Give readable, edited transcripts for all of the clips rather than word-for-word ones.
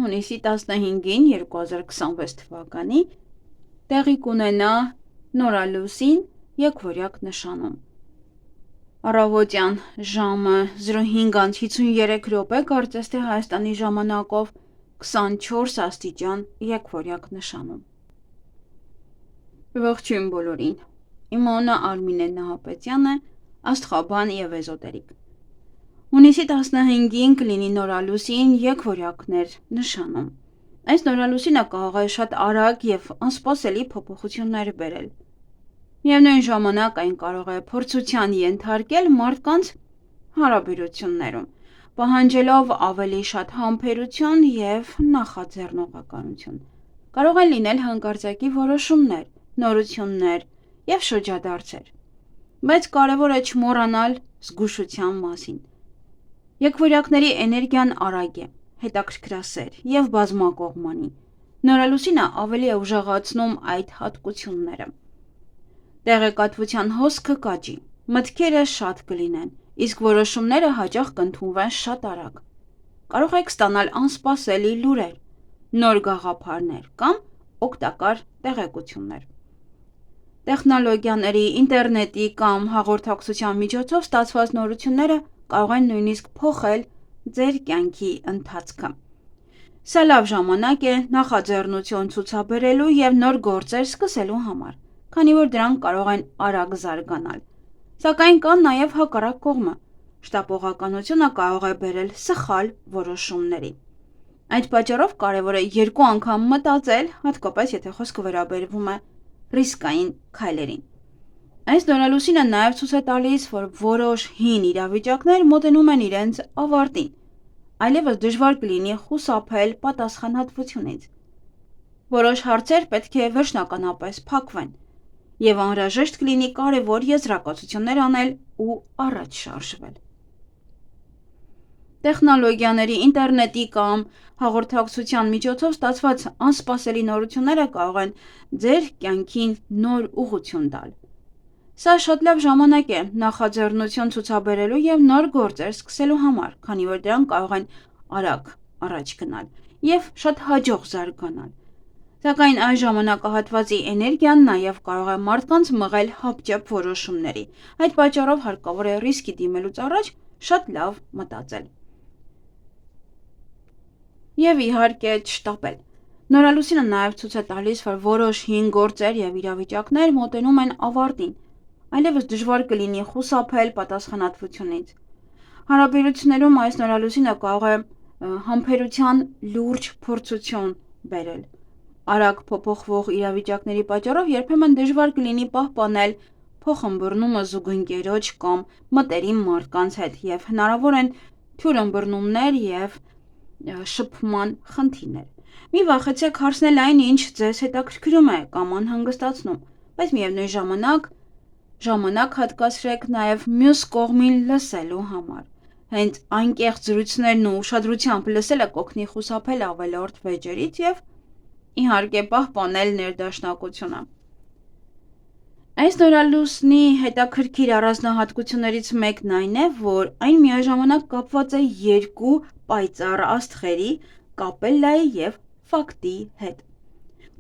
հունիսի 15-ին 2026 թվականի տեղի կունենա նորալուսին եկվորյակ նշանում։ Առավոտյան ժամը 05:53 կարծես թե Հայաստանի ժամանակով 24 աստիճան եկվորյակ նշանում։ Ողջույն բոլորին, իմ անունը Արմինեն Նահապետյան է, աստղաբան և էզոտերիկ։ Հունիսի 15-ին կլինի նորալուսին եկվորյակներ նշանում։ Այս նորալուսինը կարող է շատ արագ և անսպասելի փոփոխություններ բերել։ Միևնույն ժամանակ այն կարող է փորձության ենթարկել մարդկանց հարաբերություններում, պահանջելով ավելի շատ համբերություն և նախաձեռնողականություն։ Կարող են լինել հանկարծակի որոշումներ, նորություններ և շրջադարձեր, բայց կարևոր է չմոռանալ զգուշության մասին։ Եկվորյակների էներգիան արագ է, հետաքրքրասեր և բազմակողմանի։ Նորալուսինը ավելի է ուժեղացնում այդ հատկությունները։ Տեղեկատվության հոսքը կաճի, մտքերը շատ կլինեն, իսկ որոշումները հաճախ կընդունվեն շատ արագ։ Կարող եք ստանալ անսպասելի լուրեր, նոր գաղափարներ կամ օգտակար տեղեկություններ։ Տեխնոլոգիաների, ինտերնետի կամ հաղորդակցության միջոցով ստացված նորությունները կարող են նույնիսկ փոխել ձեր կյանքի ընթացքը։ Սա լավ ժամանակ է նախաձեռնություն ցուցաբերելու և նոր գործեր սկսելու համար, քանի որ դրանք կարող են արագ զարգանալ։ Սակայն կա նաև հակառակ կողմը։ Շտապողականությունը կարող է բերել սխալ որոշումների։ Այդ պատճառով կարևոր է երկու անգամ մտածել, հատկապես եթե խոսքը վերաբերվում է ռիսկային քայլերին։ Այս նորալուսինը նաև ցույց է տալիս, որ որոշ հին իրավիճակներ մոտենում են իրենց ավարտին, այլևս դժվար կլինի խուսափել պատասխանատվությունից։ Որոշ հարցեր պետք է վերջնականապես փակվեն, և անհրաժեշտ կլինի կարևոր եզրակացություններ անել ու առաջ շարժվել։ Տեխնոլոգիաների, ինտերնետի կամ հաղորդակցության միջոցով ստացված անսպասելի նորությունները կարող են ձեր կյանքին նոր ուղղություն տալ։ Սա շատ լավ ժամանակ է նախաձեռնություն ցուցաբերելու և նոր գործեր սկսելու համար, քանի որ դրանք կարող են արագ առաջ գնալ և շատ հաջող զարգանալ։ Սակայն այս ժամանակահատվածի էներգիան նաև կարող է մարդկանց մղել հապճեպ որոշումների։ Այդ պատճառով հարկավոր է ռիսկի դիմելուց առաջ շատ լավ մտածել։ Եվ իհարկե չշտապել։ Նորալուսինը նաև ցույց է տալիս, որ որոշ հին գործեր և իրավիճակներ մոտենում են ավարտին, այլևս դժվար կլինի խուսափել պատասխանատվությունից։ Հարաբերություններում այս նորալուսինը կարող է համբերության լուրջ փորձություն բերել։ Արագ փոփոխվող իրավիճակների պատճառով երբեմն դժվար կլինի պահպանել փոխըմբռնումը զուգընկերոջ կամ մտերիմ մարդկանց հետ, և հնարավոր են թյուրըմբռնումներ և շփման խնդիրներ։ Մի վախեցեք հարցնել այն, ինչ ձեզ հետաքրքրում է կամ անհանգստացնում, բայց միևնույն ժամանակ հատկացրեք նաև մյուս կողմին լսելու համար։ Հենց անկեղծ զրույցներն ու ուշադրությամբ լսելը կօգնի խուսափել ավելորդ վեճերից և իհարկե պահպանել ներդաշնակությունը։ Այս նորալուսնի հետաքրքիր առանձնահատկություններից մեկն այն է, որ այն միաժամանակ կապված է երկու պայծառ աստղերի՝ Կապելլայի և Ֆակտիի հետ։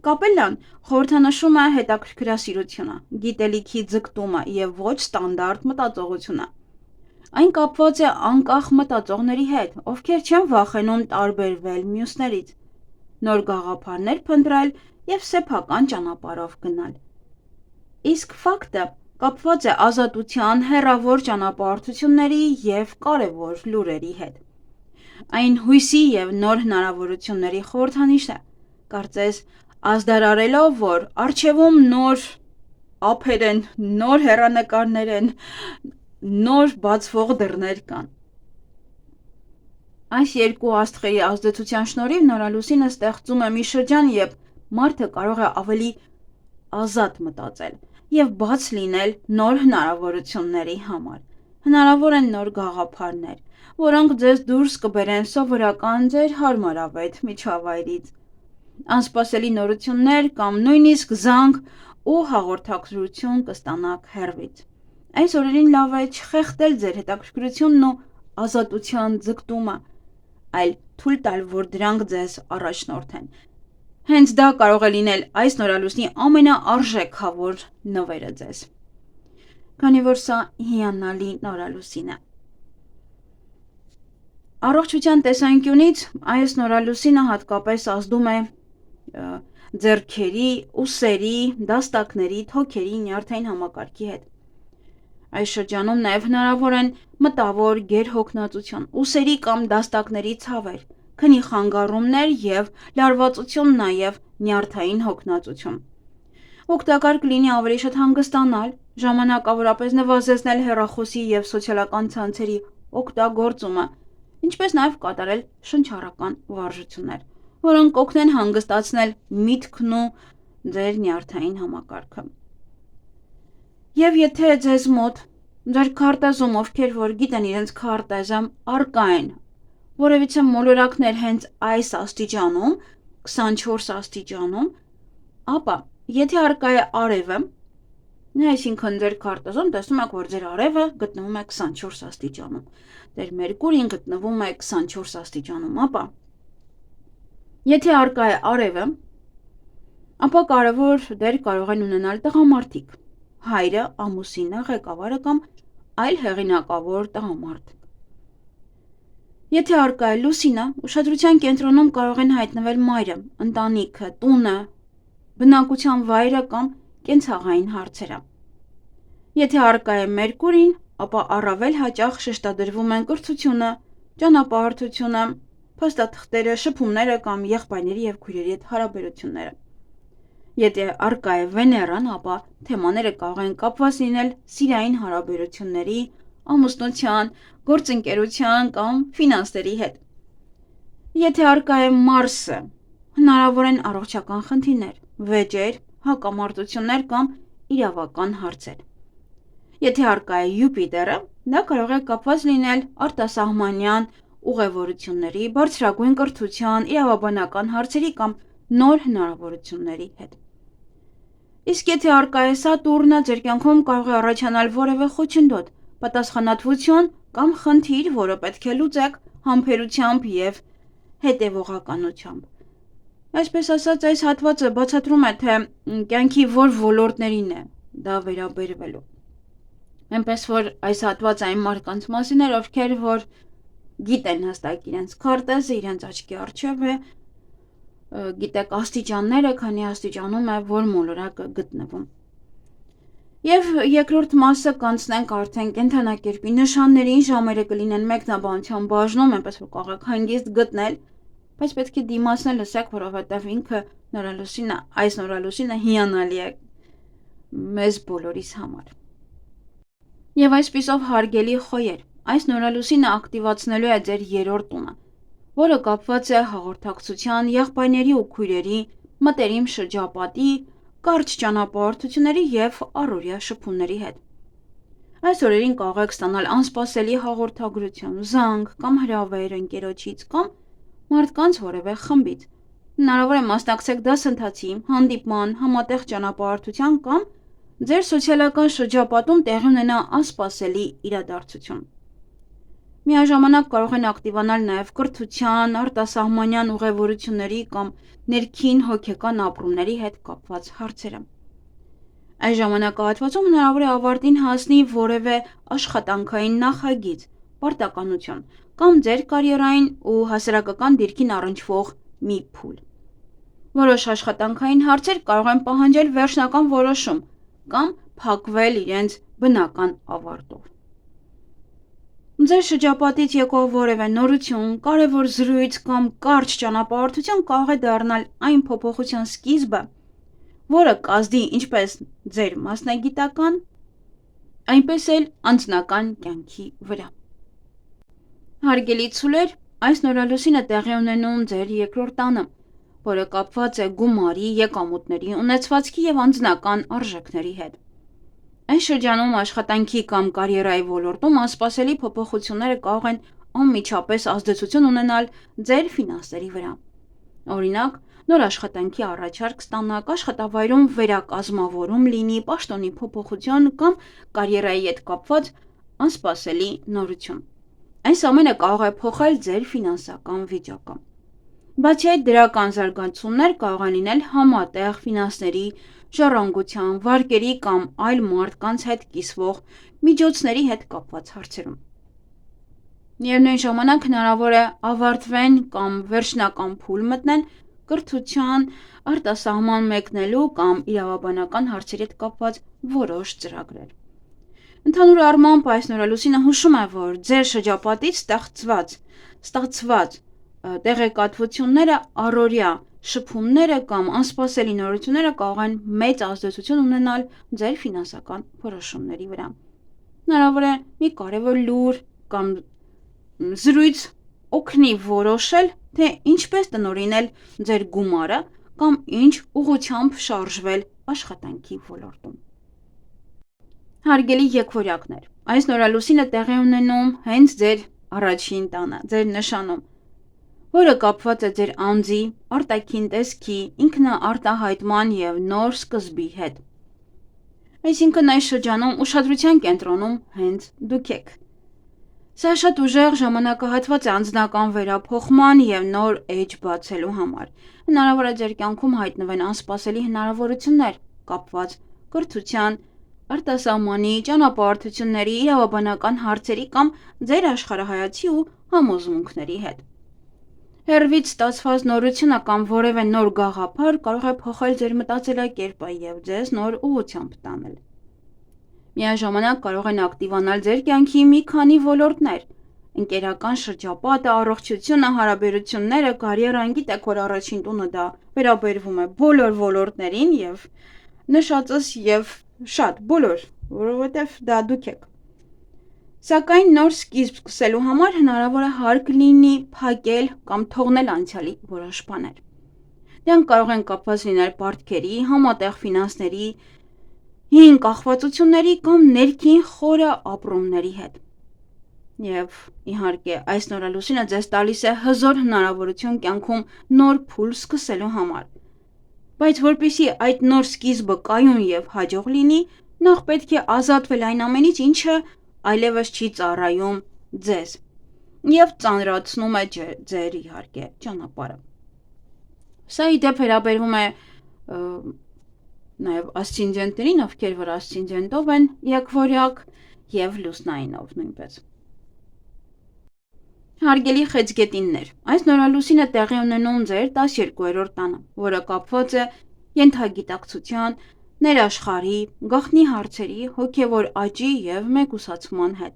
Կապելլան խորհրդանշում է հետաքրքրասիրությունը, գիտելիքի ձգտումը և ոչ ստանդարտ մտածողությունը։ Այն կապված է անկախ մտածողների հետ, ովքեր չեն վախենում տարբերվել մյուսներից, նոր գաղափարներ փնտրել և սեփական ճանապարհով գնալ։ Իսկ Ֆակտը կապված է ազատության, հեռավոր ճանապարհորդությունների և կարևոր լուրերի հետ։ Այն հույսի և նոր հնարավորությունների խորհրդանիշ է, կարծես ազդարարելով, որ առջևում նոր ափեր են, նոր հեռանկարներ են, նոր բացվող դռներ կան։ Այս երկու աստղերի ազդեցության շնորհիվ նորալուսինը ստեղծում է մի շրջան, երբ մարդը կարող է ավելի ազատ մտածել և բաց լինել նոր հնարավորությունների համար։ Հնարավոր են նոր գաղափարներ, որոնք ձեզ դուրս կբերեն սովորական ձեր հարմարավետ միջավայրից։ Անսպասելի նորություններ կամ նույնիսկ զանգ ու հաղորդակցություն կստանաք հեռվից։ Այս օրերին լավ է չխեղդել ձեր հետաքրքրությունն ու ազատության ձգտումը, այլ թույլ տալ, որ դրանք ձեզ առաջնորդեն։ Հենց դա կարող է լինել այս նորալուսնի ամենաարժեքավոր նվերը ձեզ։ Քանի որ սա հիանալի նորալուսին է։ Առողջության տեսանկյունից այս նորալուսինը հատկապես ազդում է ձեռքերի, ուսերի, դաստակների, թոքերի նյարդային համակարգի հետ։ Այս շրջանում նաև հնարավոր են մտավոր գերհոգնածություն, ուսերի կամ դաստակների ցավեր, քնի խանգարումներ և լարվածություն, նաև նյարդային հոգնածություն։ Օգտակար կլինի ավելի շատ հանգստանալ, ժամանակավորապես նվազեցնել հեռախոսի և սոցիալական ցանցերի օգտագործումը, ինչպես նաև կատարել շնչառական վարժություններ, որոնք կօգնեն հանգստացնել միտքն ու ձեր նյարդային համակարգը։ Եվ եթե ձեզ մոտ ձեր քարտեզում ովքեր որ գիտեն իրենց քարտեզը առկա են որևիցե մոլորակներ հենց այս աստիճանում, 24 աստիճանում, ապա եթե առկա է արևը, այսինքն ձեր քարտեզում տեսնում եք, որ ձեր արևը գտնվում է 24 աստիճանում, ձեր Մերկուրին գտնվում է 24 աստիճանում, ապա եթե առկա է արևը, ապա կարևոր դեր կարող են ունենալ տղամարդիկ, հայրը, ամուսինը, ղեկավարը կամ այլ հեղինակավոր տղամարդ։ Եթե առկա է լուսինը, ուշադրության կենտրոնում կարող են հայտնվել մայրը, ընտանիքը, տունը, բնակության վայրը կամ կենցաղային հարցերը։ Եթե առկա է Մերկուրին, ապա առավել հաճախ շեշտադրվում են կրթությունը, ճանապարհորդությունը, փաստաթղթերը, շփումները կամ եղբայրների և քույրերի հետ հարաբերությունները։ Եթե առկա է Վեներան, ապա թեմաները կարող են կապված լինել սիրային հարաբերությունների, ամուսնության, գործընկերության կամ ֆինանսների հետ։ Եթե առկա է Մարսը, հնարավոր են առողջական խնդիրներ, վեճեր, հակամարտություններ կամ իրավական հարցեր։ Եթե առկա է Յուպիտերը, դա կարող է կապված լինել արտասահմանյան ուղևորությունների, բարձրագույն կրթության, իրավաբանական հարցերի կամ նոր հնարավորությունների հետ։ Իսկ եթե առկա է Սատուրնը, ձեր կյանքում կարող է առաջանալ որևէ խոչընդոտ, պատասխանատվություն կամ խնդիր, որը պետք է լուծեք համբերությամբ և հետևողականությամբ։ Այսպես ասած, այս հատվածը բացատրում է, թե կյանքի որ ոլորտներին է դա վերաբերվելու։ Այնպես որ այս հատվածը այն մարդկանց մասին էր, ովքեր որ գիտեն հստակ իրենց քարտեզը, իրենց աչքի առջև է, գիտեք աստիճանները, քանի աստիճանում է որ մոլորակը գտնվում։ Եվ երկրորդ մասը կանցնենք արդեն կենդանակերպի նշաններին, ժամերը կլինեն մեկնաբանության բաժնում, այնպես որ կարող եք հանգիստ գտնել, բայց պետք է դիմացնել լսեք, որովհետև ինքը այս նորալուսինը հիանալի է մեզ բոլորիս համար։ Եվ այսպիսով հարգելի խոյեր, այս նորալուսինը ակտիվացնելու է ձեր երրորդ տունը, որը կապված է հաղորդակցության, եղբայրների ու քույրերի, մտերիմ շրջապատի, կարճ ճանապարհորդությունների և առօրյա շփումների հետ։ Այս օրերին կարող եք ստանալ անսպասելի հաղորդագրություն, զանգ կամ հրավեր ընկերոջից կամ մարդկանց որևէ խմբից։ Հնարավոր է մասնակցեք դասընթացի, հանդիպման, համատեղ ճանապարհորդության կամ ձեր սոցիալական շրջապատում տեղի ունենա անսպասելի իրադարձություն։ Միաժամանակ կարող են ակտիվանալ նաև կրթության, արտասահմանյան ուղևորությունների կամ ներքին հոգեկան ապրումների հետ կապված հարցերը։ Այս ժամանակահատվածում հնարավոր է ավարտին հասնի որևէ աշխատանքային նախագիծ, պարտականություն կամ ձեր կարիերային ու հասարակական դիրքին առնչվող մի փուլ։ Որոշ աշխատանքային հարցեր կարող են պահանջել վերջնական որոշում կամ փակվել իրենց բնական ավարտով։ Ձեր շրջապատից եկող որևէ նորություն, կարևոր զրույց կամ կարճ ճանապարհորդություն կարող է դառնալ այն փոփոխության սկիզբը, որը կազդի ինչպես ձեր մասնագիտական, այնպես էլ անձնական կյանքի վրա։ Հարգելի ցուլեր, այս նորալուսինը տեղի ունենում ձեր երկրորդ տանը, որը կապված է գումարի, եկամուտների, ունեցվածքի և անձնական արժեքների հետ։ Այս շրջանում աշխատանքի կամ կարիերայի ոլորտում անսպասելի փոփոխությունները կարող են անմիջապես ազդեցություն ունենալ ձեր ֆինանսերի վրա։ Օրինակ, նոր աշխատանքի առաջարկ ստանաք, աշխատավայրում վերակազմավորում լինի, պաշտոնի փոփոխություն կամ կարիերայի հետ կապված անսպասելի նորություն։ Այս ամենը կարող է փոխել ձեր ֆինանսական վիճակը։ Բացի այդ, դրական զարգացումներ կարող են լինել համատեղ ֆինանսների, ժառանգության, վարկերի կամ այլ մարդկանց հետ կիսվող միջոցների հետ կապված հարցերում։ Միևնույն ժամանակ հնարավոր է ավարտվեն կամ վերջնական փուլ մտնեն կրթության, արտասահման մեկնելու կամ իրավաբանական հարցերի հետ կապված որոշ ծրագրեր։ Ընդհանուր առմամբ այս նորալուսինը հուշում է, որ ձեր շրջապատից ստացված տեղեկատվությունները առօրյա շփումները կամ անսպասելի նորությունները կարող են մեծ ազդեցություն ունենալ ձեր ֆինանսական որոշումների վրա։ Հնարավոր է մի կարևոր լուր կամ զրույց օգնի որոշել, թե ինչպես տնօրինել ձեր գումարը կամ ինչ ուղղությամբ շարժվել աշխատանքի ոլորտում։ Հարգելի եկվորյակներ, այս նորալուսինը տեղի ունենում հենց ձեր առաջին տանը, ձեր նշանում, որը կապված է ձեր անձի, արտաքին տեսքի, ինքնաարտահայտման և նոր սկզբի հետ։ Այսինքն այս շրջանում ուշադրության կենտրոնում հենց դուք եք։ Սա շատ ուժեղ ժամանակահատված է անձնական վերափոխման և նոր էջ բացելու համար։ Հնարավոր է ձեր կյանքում հայտնվեն անսպասելի հնարավորություններ կապված կրթության, արտասահմանի, ճանապարհորդությունների, իրավաբանական հարցերի կամ ձեր աշխարհայացի ու համոզմունքների հետ։ Հեռվից ստացված նորությունը կամ որևէ նոր գաղափար կարող է փոխել ձեր մտածելակերպը և ձեզ նոր ուղղությամբ տանել։ Միաժամանակ կարող են ակտիվանալ ձեր կյանքի մի քանի ոլորտներ՝ ընկերական շրջապատը, առողջությունը, հարաբերությունները, կարիերան, գիտեք, որ առաջին տունը դա վերաբերվում է բոլոր ոլորտներին և նշածս և շատ բոլոր, որովհետև դա դուք եք։ Սակայն նոր սկիզբ սկսելու համար հնարավոր է հարկ լինի փակել կամ թողնել անցյալի որոշ բաներ։ Դրանք կարող են կապված լինել պարտքերի, համատեղ ֆինանսների, հին կախվածությունների կամ ներքին խորը ապրումների հետ։ Եվ իհարկե, այս նորալուսինը ձեզ տալիս է հզոր հնարավորություն կյանքում նոր փուլ սկսելու համար։ Բայց որպեսզի այդ նոր սկիզբը կայուն և հաջող լինի, նախ պետք է ազատվել այն ամենից, ինչը այլևս չի ծառայում ձեզ և ծանրացնում է ձեր իհարկե ճանապարհը։ Սա ի դեպ վերաբերվում է նաև ասցենդենտներին, ովքեր որ ասցենդենտով են եկվորյակ և լուսնայինով նույնպես։ Հարգելի խեցգետիններ, այս նորալուսինը տեղի ունենում ձեր 12-րդ տանը, որը կապված է ենթագիտակցության, ներաշխարհի, գաղտնի հարցերի, հոգևոր աճի և մեկուսացման հետ։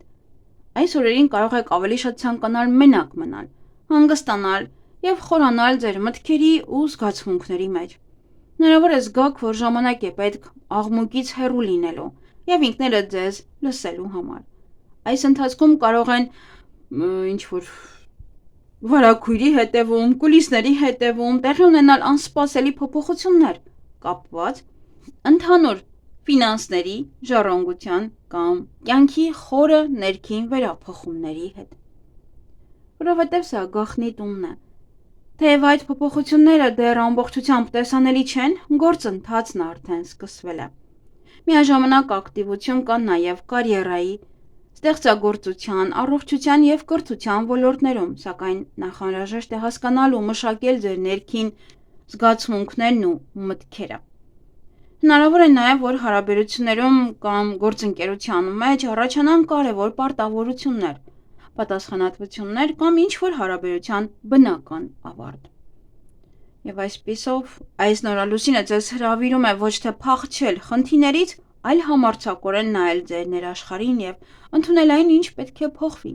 Այս օրերին կարող եք ավելի շատ ցանկանալ մենակ մնալ, հանգստանալ և խորանալ ձեր մտքերի ու զգացմունքների մեջ։ Հնարավոր է զգաք, որ ժամանակ է պետք աղմուկից հեռու լինելու և ինքներդ ձեզ լսելու համար։ Այս ընթացքում կարող են ինչ-որ վարագույրի հետևում, կուլիսների հետևում տեղի ունենալ անսպասելի փոփոխություններ կապված ընդհանուր ֆինանսների, ժառանգության կամ կյանքի խորը ներքին վերափոխումների հետ։ Որովհետև սա գաղտնի տունն է։ Թեև այդ փոփոխությունները դեռ ամբողջությամբ տեսանելի չեն, գործընթացն արդեն սկսվել է։ Միաժամանակ ակտիվություն կա նաև կարիերայի, ստեղծագործության, առողջության և կրթության ոլորտներում, սակայն նախանրաժեշտ է հասկանալ ու մշակել ձեր ներքին զգացմունքներն ու մտքերը։ Հնարավոր է նաև, որ հարաբերություններում կամ գործընկերության մեջ առաջանան կարևոր պարտավորություններ, պատասխանատվություններ կամ ինչ-որ հարաբերության բնական ավարտ։ Եվ այսպիսով, այս նորալուսինը ձեզ հրավիրում է ոչ թե փախչել խնդիրներից, այլ համարձակորեն նայել ձեր ներաշխարհին և ընդունել այն, ինչ պետք է փոխվի։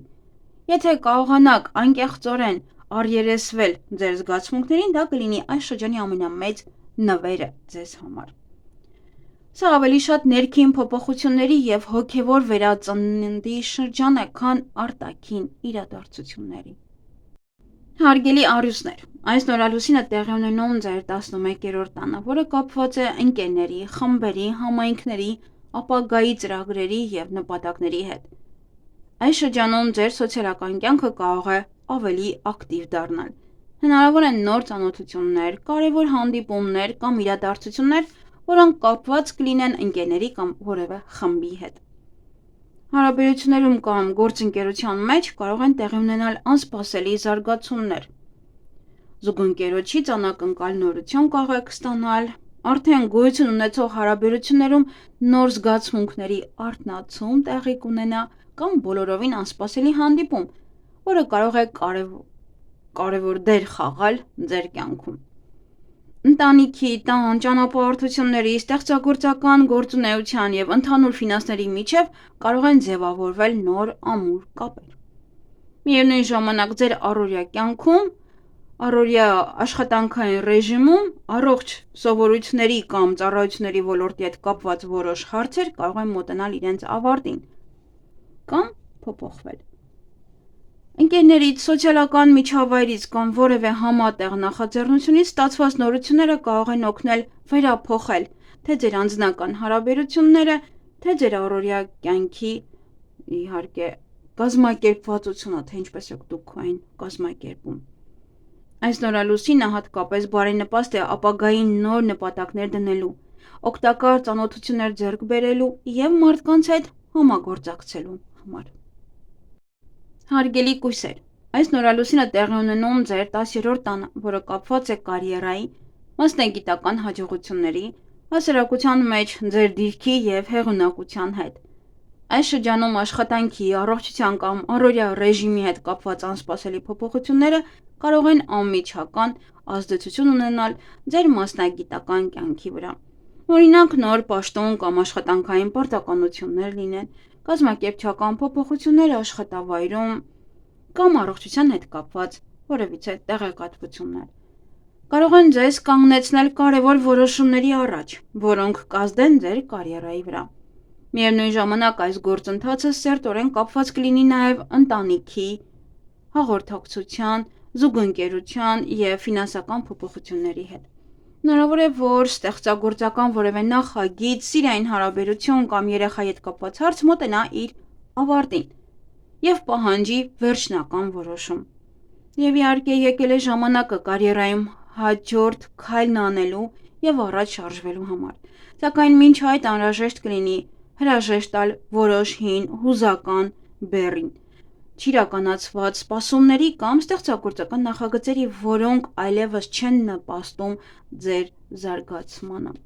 Եթե կարողանաք անկեղծորեն առերեսվել ձեր զգացմունքներին, դա կլինի այս շրջանի ամենամեծ նվերը ձեզ համար։ Սա ավելի շատ ներքին փոփոխությունների և հոգևոր վերածննդի շրջան է, քան արտաքին իրադարձությունների։ Հարգելի առյուծներ, այս նորալուսինը տեղի ունենում ձեր 11-րդ տանը, որը կապված է ընկերների, խմբերի, համայնքների, ապագայի ծրագրերի և նպատակների հետ։ Այս շրջանում ձեր սոցիալական կյանքը կարող է ավելի ակտիվ դառնալ։ Հնարավոր են նոր ծանոթություններ, կարևոր հանդիպումներ կամ իրադարձություններ, որոնք կապված կլինեն ընկերների կամ որևէ խմբի հետ։ Հարաբերություններում կամ գործընկերության մեջ կարող են տեղի ունենալ անսպասելի զարգացումներ։ Զուգընկերոջից անակնկալ նորություն կարող եք ստանալ, արդեն գոյություն ունեցող հարաբերություններում նոր զգացմունքների արթնացում տեղի կունենա կամ բոլորովին անսպասելի հանդիպում, որը կարող է կարևոր դեր խաղալ ձեր կյանքում։ Ընտանիքի, տան, ճանապարհորդությունների, ստեղծագործական գործունեության և ընդհանուր ֆինանսների միջև կարող են ձևավորվել նոր ամուր կապեր։ Միևնույն ժամանակ ձեր առօրյա կյանքում, առօրյա աշխատանքային ռեժիմում առողջ սովորույթների կամ ծառայությունների ոլորտի հետ կապված որոշ հարցեր կարող են մոտենալ իրենց ավարտին կամ փոփոխվել։ Ընկերներից, սոցիալական միջավայրից կամ որևէ համատեղ նախաձեռնությունից ստացված նորությունները կարող են օգնել վերափոխել թե ձեր անձնական հարաբերությունները, թե ձեր առօրյա կյանքի իհարկե կազմակերպվածությունը, թե ինչպես եք դուք այն կազմակերպում։ Այս նորալուսինը հատկապես բարենպաստ է ապագային նոր նպատակներ դնելու, օգտակար ծանոթություններ ձեռք բերելու և մարդկանց հետ համագործակցելու համար։ Հարգելի կույսեր, այս նորալուսինը տեղի ունենում ձեր 10-րդ տանը, որը կապված է կարիերայի, մասնագիտական հաջողությունների, հասարակության մեջ ձեր դիրքի և հեղինակության հետ։ Այս շրջանում աշխատանքի, առողջության կամ առօրյա ռեժիմի հետ կապված անսպասելի փոփոխությունները կարող են անմիջական ազդեցություն ունենալ ձեր մասնագիտական կյանքի վրա։ Օրինակ, նոր պաշտոն կամ աշխատանքային պարտականություններ լինեն, կազմակերպչական փոփոխություններ աշխատավայրում կամ առողջության հետ կապված որևիցե տեղեկատվություններ կարող են ձեզ կանգնեցնել կարևոր որոշումների առաջ, որոնք կազդեն ձեր կարիերայի վրա։ Միևնույն ժամանակ այս գործընթացը սերտորեն կապված կլինի նաև ընտանիքի, հաղորդակցության, զուգընկերության և ֆինանսական փոփոխությունների հետ։ Հնարավոր է, որ ստեղծագործական որևէ նախագիծ, սիրային հարաբերություն կամ երեխայի հետ կապված հարց մոտենա իր ավարտին և պահանջի վերջնական որոշում։ Եվ իհարկե եկել է ժամանակը կարիերայում հաջորդ քայլն անելու և առաջ շարժվելու համար, սակայն մինչ այդ անհրաժեշտ կլինի հրաժեշտ տալ որոշ հին հուզական բեռին, չիրականացված սպասումների կամ ստեղծագործական նախագծերի, որոնք այլևս չեն նպաստում ձեր զարգացմանը։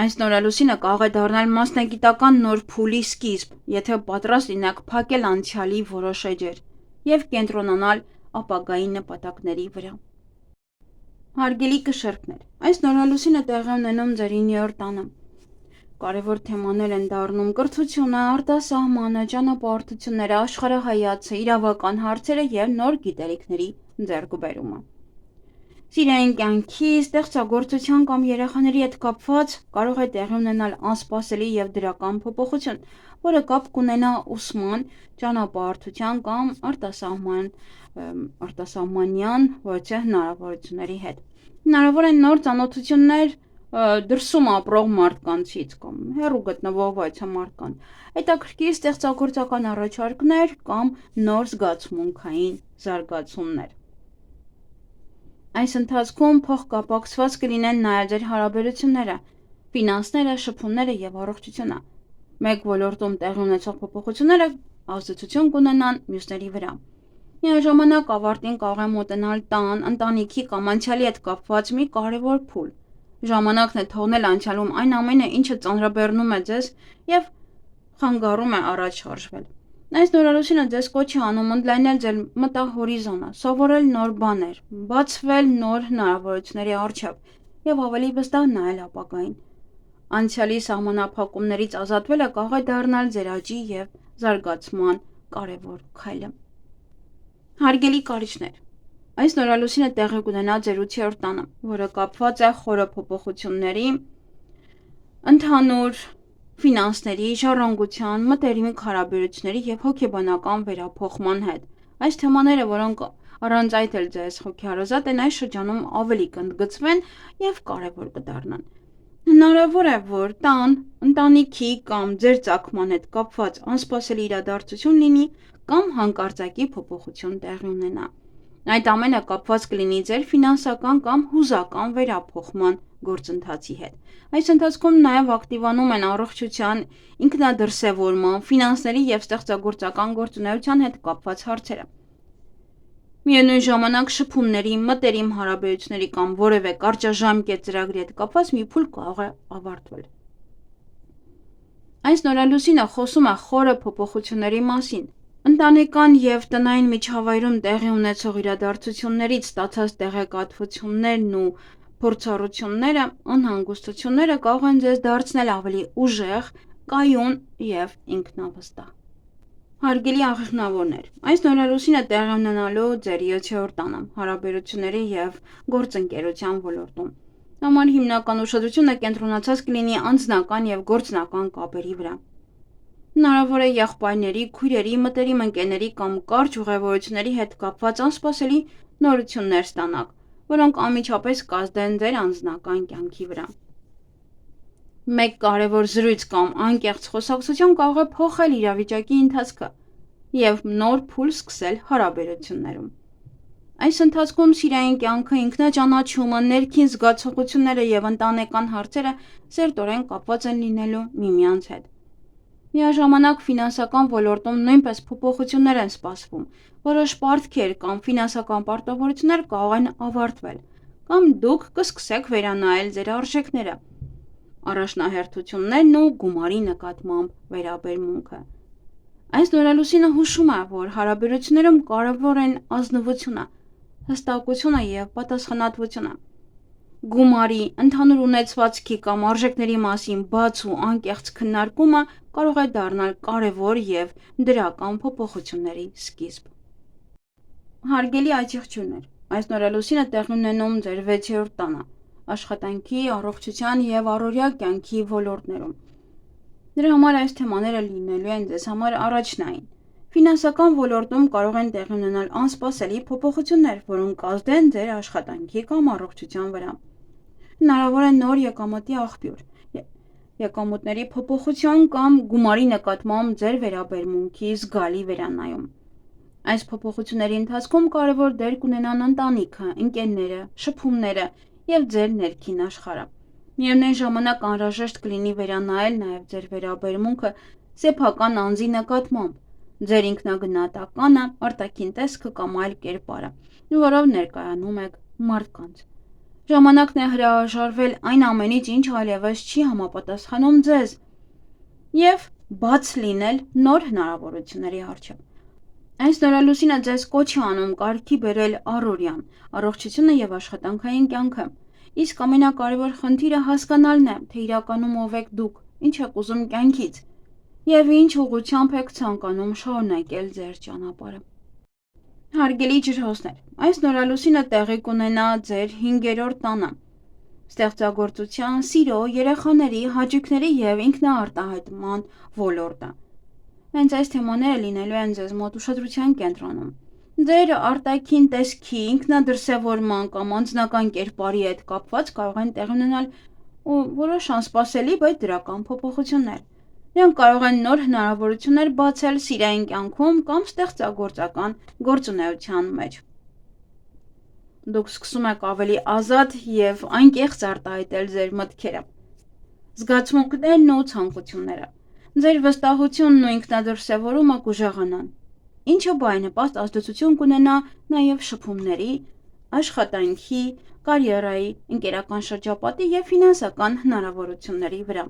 Այս նորալուսինը կարող է դառնալ մասնագիտական նոր փուլի սկիզբ, եթե պատրաստ լինեք փակել անցյալի որոշ էջեր և կենտրոնանալ ապագայի նպատակների վրա։ Հարգելի կշեռքներ, այս նորալուսինը տեղի ունենում ձեր 9-րդ տանը։ Կարևոր թեմաներ են դառնում կրթությունը, արտասահմանը, ճանապարհորդությունները, աշխարհայացքը, իրավական հարցերը և նոր գիտելիքների ձեռքբերումը։ Սիրային կյանքի, ստեղծագործության կամ երեխաների հետ կապված կարող է տեղի ունենալ անսպասելի և դրական փոփոխություն, որը կապ կունենա ուսման, ճանապարհորդության կամ արտասահմանյան որևէ հնարավորությունների հետ։ Հնարավոր են նոր ծանոթություններ դրսում ապրող մարդկանցից կամ հեռու գտնվող որևէ մարդկանց, հետաքրքիր ստեղծագործական առաջարկներ կամ նոր զգացմունքային զարգացումներ։ Այս ընթացքում փոխկապակցված կլինեն նաև ձեր հարաբերությունները, ֆինանսները, շփումները և առողջությունը։ Մեկ ոլորտում տեղի ունեցող փոփոխությունները ազդեցություն կունենան մյուսների վրա։ Միաժամանակ ավարտին կարող է մոտենալ տան, ընտանիքի կամ անցյալի հետ կապված մի կարևոր փուլ։ Ժամանակն է թողնել անցյալում այն ամենը, ինչը ծանրաբեռնում է ձեզ և խանգարում է առաջ շարժվել։ Այս նորալուսինը ձեզ կոչ է անում ընդլայնել ձեր մտահորիզոնը, սովորել նոր բաներ, բացվել նոր հնարավորությունների առջև և ավելի վստահ նայել ապագային։ Անցյալի սահմանափակումներից ազատվելը կարող է դառնալ ձեր աճի և զարգացման կարևոր քայլը։ Հարգելի կարիճներ, այս նորալուսինը տեղի կունենա ձեր 8-րդ տանը, որը կապված է խորը փոփոխությունների, ընդհանուր ֆինանսների, ժառանգության, մտերմիկ հարաբերությունների և հոգեբանական վերափոխման հետ։ Այս թեմաները, որոնք առանց այդ էլ ձեզ հոգեհարազատ են, այս շրջանում ավելի կընդգծվեն և կարևոր կդառնան։ Հնարավոր է, որ տան, ընտանիքի կամ ձեր ծագման հետ կապված անսպասելի իրադարձություն լինի կամ հանկարծակի փոփոխություն տեղի ունենա։ Այդ ամենը կապված կլինի ձեր ֆինանսական կամ հուզական վերափոխման գործընթացի հետ։ Այս ընթացքում նաև ակտիվանում են առողջության, ինքնադրսևորման, ֆինանսների և ստեղծագործական գործունեության հետ կապված հարցերը։ Միևնույն ժամանակ շփումների, մտերիմ հարաբերությունների կամ որևէ կարճաժամկետ ծրագրի հետ կապված մի փուլ կարող է ավարտվել։ Այս նորալուսինը խոսում է խորը փոփոխությունների մասին։ Ընտանեկան և տնային միջավայրում տեղի ունեցող իրադարձություններից ստացած տեղեկատվություններն ու փորձառությունները, անհանգստությունները կարող են ձեզ դարձնել ավելի ուժեղ, կայուն և ինքնավստահ։ Հարգելի աղջնավորներ, այս նորալուսինը տեղի ունենալու ձեր 7-րդ տանը, հարաբերությունների և գործընկերության ոլորտում։ Համար հիմնական ուշադրությունը կենտրոնացած կլինի անձնական և գործնական կապերի վրա։ Հնարավոր է եղբայրների, քույրերի, մտերիմ ընկերների կամ կարճ ուղևորությունների հետ կապված անսպասելի նորություններ ստանաք, որոնք անմիջապես կազդեն ձեր անձնական կյանքի վրա։ Մեկ կարևոր զրույց կամ անկեղծ խոսակցություն կարող է փոխել իրավիճակի ընթացքը և նոր փուլ սկսել հարաբերություններում։ Այս ընթացքում սիրային կյանքը, ինքնաճանաչումը, ներքին զգացողությունները և ընտանեկան հարցերը սերտորեն կապված են լինելու միմյանց հետ։ Միաժամանակ ֆինանսական ոլորտում նույնպես փոփոխություններ են սպասվում, որոշ պարտքեր կամ ֆինանսական պարտավորություններ կարող են ավարտվել, կամ դուք կսկսեք վերանայել ձեր արժեքները, առաջնահերթություններն ու գումարի նկատմամբ վերաբերմունքը։ Այս նորալուսինը հուշում է, որ հարաբերություններում կարևոր են ազնվությունը, հստակությունը և պատասխանատվությունը։ Գումարի, ընդհանուր ունեցվածքի կամ արժեքների մասին բաց ու անկեղծ քննարկումը կարող է դառնալ կարևոր և դրական փոփոխությունների սկիզբ։ Հարգելի այցեղջյուրներ, այս նորալուսինը տեղի ունենում ձեր 6-րդ տանը, աշխատանքի, առողջության և առօրյա կյանքի ոլորտներում։ Դրա համար այս թեմաները լինելու են ձեզ համար առաջնային։ Ֆինանսական ոլորտում կարող են տեղի ունենալ անսպասելի փոփոխություններ, որոնք կազդեն ձեր աշխատանքի կամ առողջության վրա։ Հնարավոր է նոր եկամտի աղբյուր, եկամուտների փոփոխություն կամ գումարի նկատմամբ ձեր վերաբերմունքի զգալի վերանայում։ Այս փոփոխությունների ընթացքում կարևոր դեր կունենան ընտանիքը, ընկերները, շփումները և ձեր ներքին աշխարհը։ Միևնույն ժամանակ անհրաժեշտ կլինի վերանայել նաև ձեր վերաբերմունքը սեփական անձի նկատմամբ, ձեր ինքնագնահատականը, արտաքին տեսքը կամ այլ կերպարը, որով ներկայանում եք մարդկանց։ Ժամանակն է հրաժարվել այն ամենից, ինչ այլևս չի համապատասխանում ձեզ, և բաց լինել նոր հնարավորությունների առջև։ Այս նորալուսինը ձեզ կոչ է անում կարգի բերել առօրյան, առողջությունը և աշխատանքային կյանքը, իսկ ամենակարևոր խնդիրը հասկանալն է, թե իրականում ով եք դուք, ինչ եք ուզում կյանքից և ինչ ուղղությամբ եք ցանկանում շարունակել ձեր ճանապարհը։ Հարգելի ջրհոսներ, այս նորալուսինը տեղի կունենա ձեր 5-րդ տանը, ստեղծագործության, սիրո, երեխաների, հաճույքների և ինքնաարտահայտման ոլորտը։ Հենց այս թեմաները լինելու են ձեզ մոտ ուշադրության կենտրոնում։ Ձեր արտաքին տեսքի, ինքնադրսևորման կամ անձնական կերպարի հետ կապված կարող են տեղի ունենալ որոշ անսպասելի, բայց դրական փոփոխություններ։ Դրանք կարող են նոր հնարավորություններ բացել սիրային կյանքում կամ ստեղծագործական գործունեության մեջ։ Դուք սկսում եք ավելի ազատ և անկեղծ արտահայտել ձեր մտքերը, զգացմունքներն ու ցանկությունները։ Ձեր վստահությունն ու ինքնադրսևորումը կուժեղանան, ինչը բարենպաստ ազդեցություն կունենա նաև շփումների, աշխատանքի, կարիերայի, ընկերական շրջապատի և ֆինանսական հնարավորությունների վրա։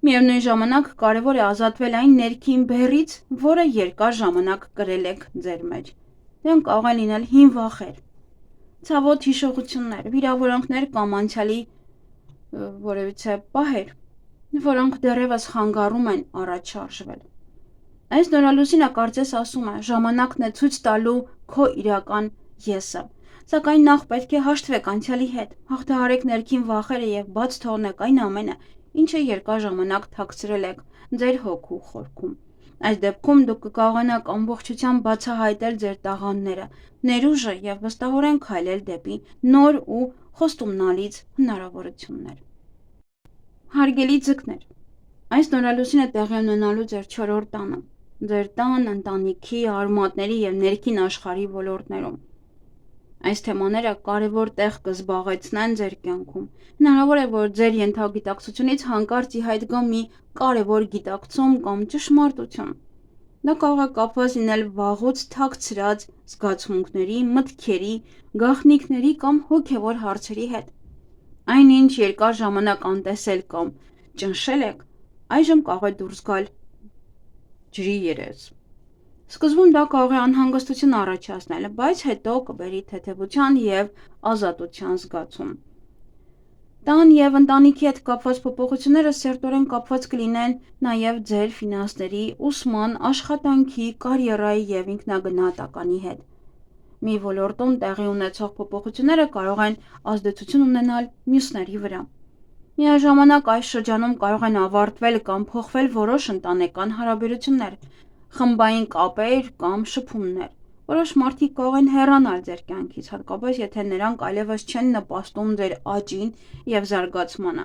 Միևնույն ժամանակ կարևոր է ազատվել այն ներքին բեռից, որը երկար ժամանակ կրել եք ձեր մեջ։ Դրանք կարող են լինել հին վախեր, ցավոտ հիշողություններ, վիրավորանքներ կամ անցյալի որևիցե պահեր, որոնք դեռևս խանգարում են առաջ շարժվել։ Այս նորալուսինը կարծես ասում է, ժամանակն է ցույց տալու քո իրական եսը, սակայն նախ պետք է հաշտվեք անցյալի հետ, հաղթահարեք ներքին վախերը և բաց թողնեք այն ամենը, ինչը երկար ժամանակ թաքցրել եք ձեր հոգու խորքում։ Այս դեպքում դուք կկարողանաք ամբողջությամբ բացահայտել ձեր տաղանդները, ներուժը և վստահորեն քայլել դեպի նոր ու խոստումնալից հնարավորություններ։ Հարգելի ձկներ, այս նորալուսինը տեղի ունենալու ձեր 4-րդ տանը, ձեր տան, ընտանիքի, արմատների և ներքին աշխարհի ոլորտներում։ Այս թեմաները կարևոր տեղ կզբաղեցնեն ձեր կյանքում։ Հնարավոր է, որ ձեր ենթագիտակցությունից հանկարծ ի հայտ գա մի կարևոր գիտակցում կամ ճշմարտություն։ Դա կարող է կապված լինել վաղուց թաքցրած զգացմունքների, մտքերի, գաղտնիքների կամ հոգևոր հարցերի հետ։ Այնինչ երկար ժամանակ անտեսել կամ ճնշել եք, այժմ կարող է դուրս գալ ջրի երես։ Սկզբում դա կարող է անհանգստություն առաջացնել, բայց հետո կբերի թեթևության և ազատության զգացում։ Տան և ընտանիքի հետ կապված փոփոխությունները սերտորեն կապված կլինեն նաև ձեր ֆինանսների, ուսման, աշխատանքի, կարիերայի և ինքնագնահատականի հետ։ Մի ոլորտում տեղի ունեցող փոփոխությունները կարող են ազդեցություն ունենալ մյուսների վրա։ Միաժամանակ այս շրջանում կարող են ավարտվել կամ փոխվել որոշ ընտանեկան հարաբերություններ, խմբային կապեր կամ շփումներ։ Որոշ մարդիկ կարող են հեռանալ ձեր կյանքից, հատկապես եթե նրանք այլևս չեն նպաստում ձեր աճին և զարգացմանը։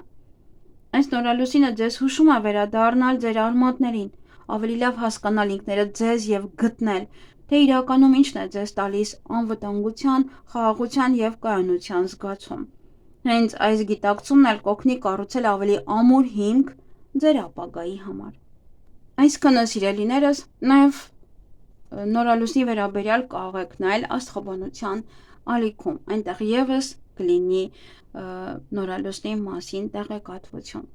Այս նորալուսինը ձեզ հուշում է վերադառնալ ձեր արմատներին, ավելի լավ հասկանալ ինքներդ ձեզ և գտնել, թե իրականում ինչն է ձեզ տալիս անվտանգության, խաղաղության և կայունության զգացում։ Հենց այս գիտակցումն էլ կօգնի կառուցել ավելի ամուր հիմք ձեր ապագայի համար։ Այսքանը սիրելիներս, նաև նորալուսնի վերաբերյալ կարող եք նայել աստղաբանության ալիքում, այնտեղ ևս կլինի նորալուսնի մասին տեղեկատվություն։